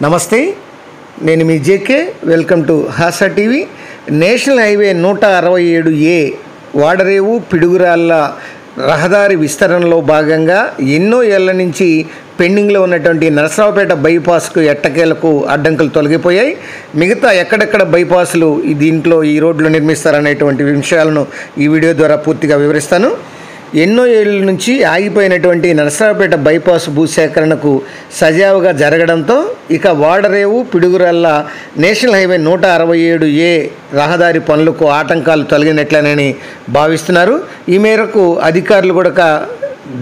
నమస్తే, నేను మీ JK. Welcome to Hasa TV. National highway 167A Vadarevu Piduguralla రహదారి విస్తరణలో భాగంగా ఎన్నో ఏళ్ల నుంచి పెండింగ్లో ఉన్నటువంటి నరసరావుపేట బైపాస్కు ఎట్టకేలకు అడ్డంకులు తొలగిపోయాయి. మిగతా ఎక్కడెక్కడ బైపాసులు దీంట్లో ఈ రోడ్లు నిర్మిస్తారనేటువంటి విషయాలను ఈ వీడియో ద్వారా పూర్తిగా వివరిస్తాను. ఎన్నో ఏళ్ళ నుంచి ఆగిపోయినటువంటి నరసరావుపేట బైపాస్ భూసేకరణకు సజావుగా జరగడంతో ఇక Vadarevu Piduguralla national highway 167A రహదారి పనులకు ఆటంకాలు తొలగినట్లేనని భావిస్తున్నారు. ఈ మేరకు అధికారులు కూడా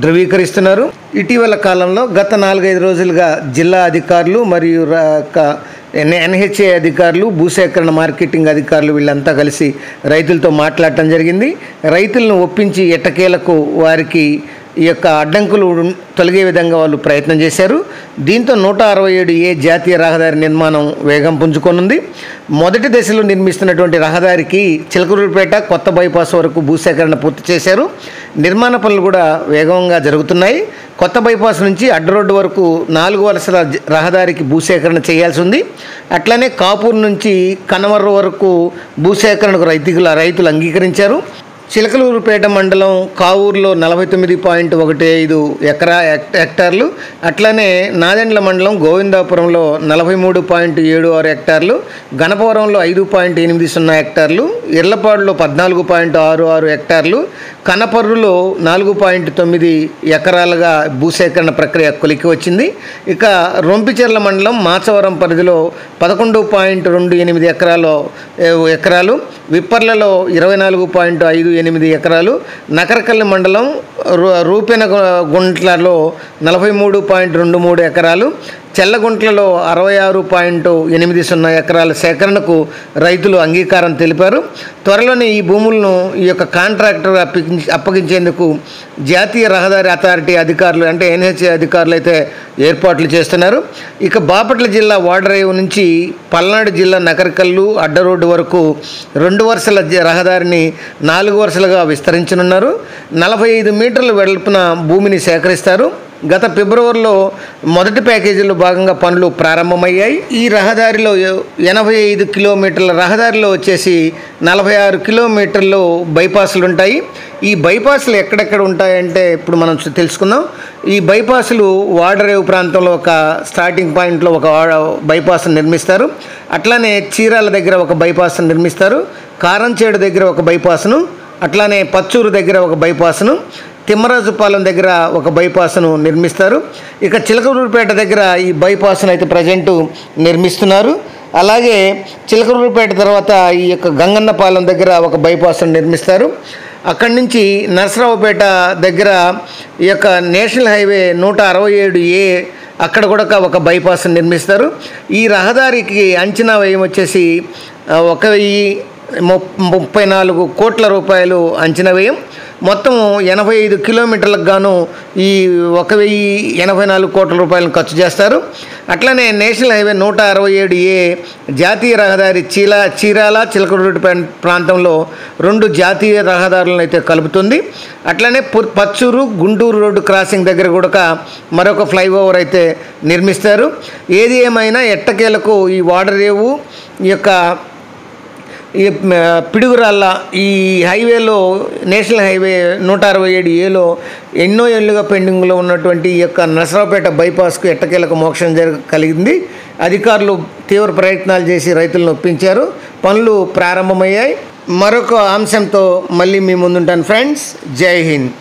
ధృవీకరిస్తున్నారు. ఇటీవల కాలంలో గత 4-5 రోజులుగా జిల్లా అధికారులు మరియు NHA అధికారులు, భూసేకరణ మార్కెటింగ్ అధికారులు వీళ్ళంతా కలిసి రైతులతో మాట్లాడటం జరిగింది. రైతులను ఒప్పించి ఎట్టకేలకు వారికి ఈ యొక్క అడ్డంకులు తొలగే విధంగా వాళ్ళు ప్రయత్నం చేశారు. దీంతో 167A జాతీయ రహదారి నిర్మాణం వేగం పుంజుకొనుంది. మొదటి దశలో నిర్మిస్తున్నటువంటి రహదారికి చిలకలూరుపేట కొత్త బైపాస్ వరకు భూసేకరణ పూర్తి చేశారు. నిర్మాణ పనులు కూడా వేగంగా జరుగుతున్నాయి. కొత్త బైపాస్ నుంచి అడ్డరోడ్డు వరకు 4 వరుసల రహదారికి భూసేకరణ చేయాల్సి ఉంది. అట్లనే కాపూర్ నుంచి కనమర్రు వరకు భూసేకరణకు రైతులు అంగీకరించారు. చిలకలూరుపేట మండలం కావూరులో 49.15 హెక్టార్లు, అట్లనే నాదెండ్ల మండలం గోవిందాపురంలో 43.76 హెక్టార్లు, గణపవరంలో 5.80 హెక్టార్లు, ఇర్లపాడులో 14.66 హెక్టార్లు, కనపర్రులో 4.9 ఎకరాలుగా భూసేకరణ ప్రక్రియ కొలికి వచ్చింది. ఇక రొంపిచెర్ల మండలం మాచవరం పరిధిలో 11.28 ఎకరాలు, విప్పర్లలో 24.58 ఎకరాలు, నకరకల్లి మండలం రూపెనగుంట్లలో 43.23 ఎకరాలు, చెల్లగుంట్లలో 66.80 ఎకరాల సేకరణకు రైతులు అంగీకారం తెలిపారు. త్వరలోనే ఈ భూములను ఈ యొక్క కాంట్రాక్టర్ అప్పగించేందుకు జాతీయ రహదారి అథారిటీ అధికారులు అంటే NHA అధికారులు అయితే ఏర్పాట్లు చేస్తున్నారు. ఇక బాపట్ల జిల్లా వాడరేవు నుంచి పల్నాడు జిల్లా నకరకల్లు అడ్డరోడ్డు వరకు 2 వరుసల రహదారిని 4 వరుసలుగా విస్తరించనున్నారు. 45 మీటర్ల వెడల్పున భూమిని సేకరిస్తారు. గత ఫిబ్రవరిలో మొదటి ప్యాకేజీలో భాగంగా పనులు ప్రారంభమయ్యాయి. ఈ రహదారిలో 85 కిలోమీటర్ల రహదారిలో వచ్చేసి 46 కిలోమీటర్లు బైపాసులు ఉంటాయి. ఈ బైపాసులు ఎక్కడెక్కడ ఉంటాయంటే ఇప్పుడు మనం తెలుసుకుందాం. ఈ బైపాసులు వాడరేవు ప్రాంతంలో ఒక స్టార్టింగ్ పాయింట్లో ఒక బైపాస్ నిర్మిస్తారు. అట్లానే చీరాల దగ్గర ఒక బైపాస్ నిర్మిస్తారు. కారంచేడు దగ్గర ఒక బైపాస్ను, అట్లానే పచ్చూరు దగ్గర ఒక బైపాస్ను, తిమ్మరాజుపాలెం దగ్గర ఒక బైపాస్ను నిర్మిస్తారు. ఇక చిలకలూరుపేట దగ్గర ఈ బైపాస్ను అయితే ప్రజెంటు నిర్మిస్తున్నారు. అలాగే చిలకలూరుపేట తర్వాత ఈ యొక్క గంగన్నపాలెం దగ్గర ఒక బైపాస్ను నిర్మిస్తారు. అక్కడి నుంచి నరసరావుపేట దగ్గర ఈ యొక్క నేషనల్ హైవే 167A అక్కడ కూడా ఒక బైపాస్ నిర్మిస్తారు. ఈ రహదారికి అంచనా వ్యయం వచ్చేసి 1,034 కోట్ల రూపాయలు అంచనా వ్యయం. మొత్తం 85 కిలోమీటర్లకు గాను ఈ 1,084 కోట్ల రూపాయలను ఖర్చు చేస్తారు. అట్లనే నేషనల్ హైవే 167A జాతీయ రహదారి చీరాల చిలకలూరుపేట ప్రాంతంలో 2 జాతీయ రహదారులను అయితే కలుపుతుంది. అట్లనే పచ్చూరు గుంటూరు రోడ్డు క్రాసింగ్ దగ్గర కూడా మరొక ఫ్లైఓవర్ అయితే నిర్మిస్తారు. ఏది ఏమైనా ఎట్టకేలకు ఈ వాడరేవు ఈ యొక్క ఈ పిడుగురాళ్ళ ఈ హైవేలో నేషనల్ హైవే 167Aలో ఎన్నో ఏళ్ళుగా పెండింగ్లో ఉన్నటువంటి ఈ యొక్క నరసరావుపేట బైపాస్కు ఎట్టకేలకు మోక్షం కలిగింది. అధికారులు తీవ్ర ప్రయత్నాలు చేసి రైతులను ఒప్పించారు. పనులు ప్రారంభమయ్యాయి. మరొక అంశంతో మళ్ళీ మీ ముందుంటాను ఫ్రెండ్స్. జై హింద్.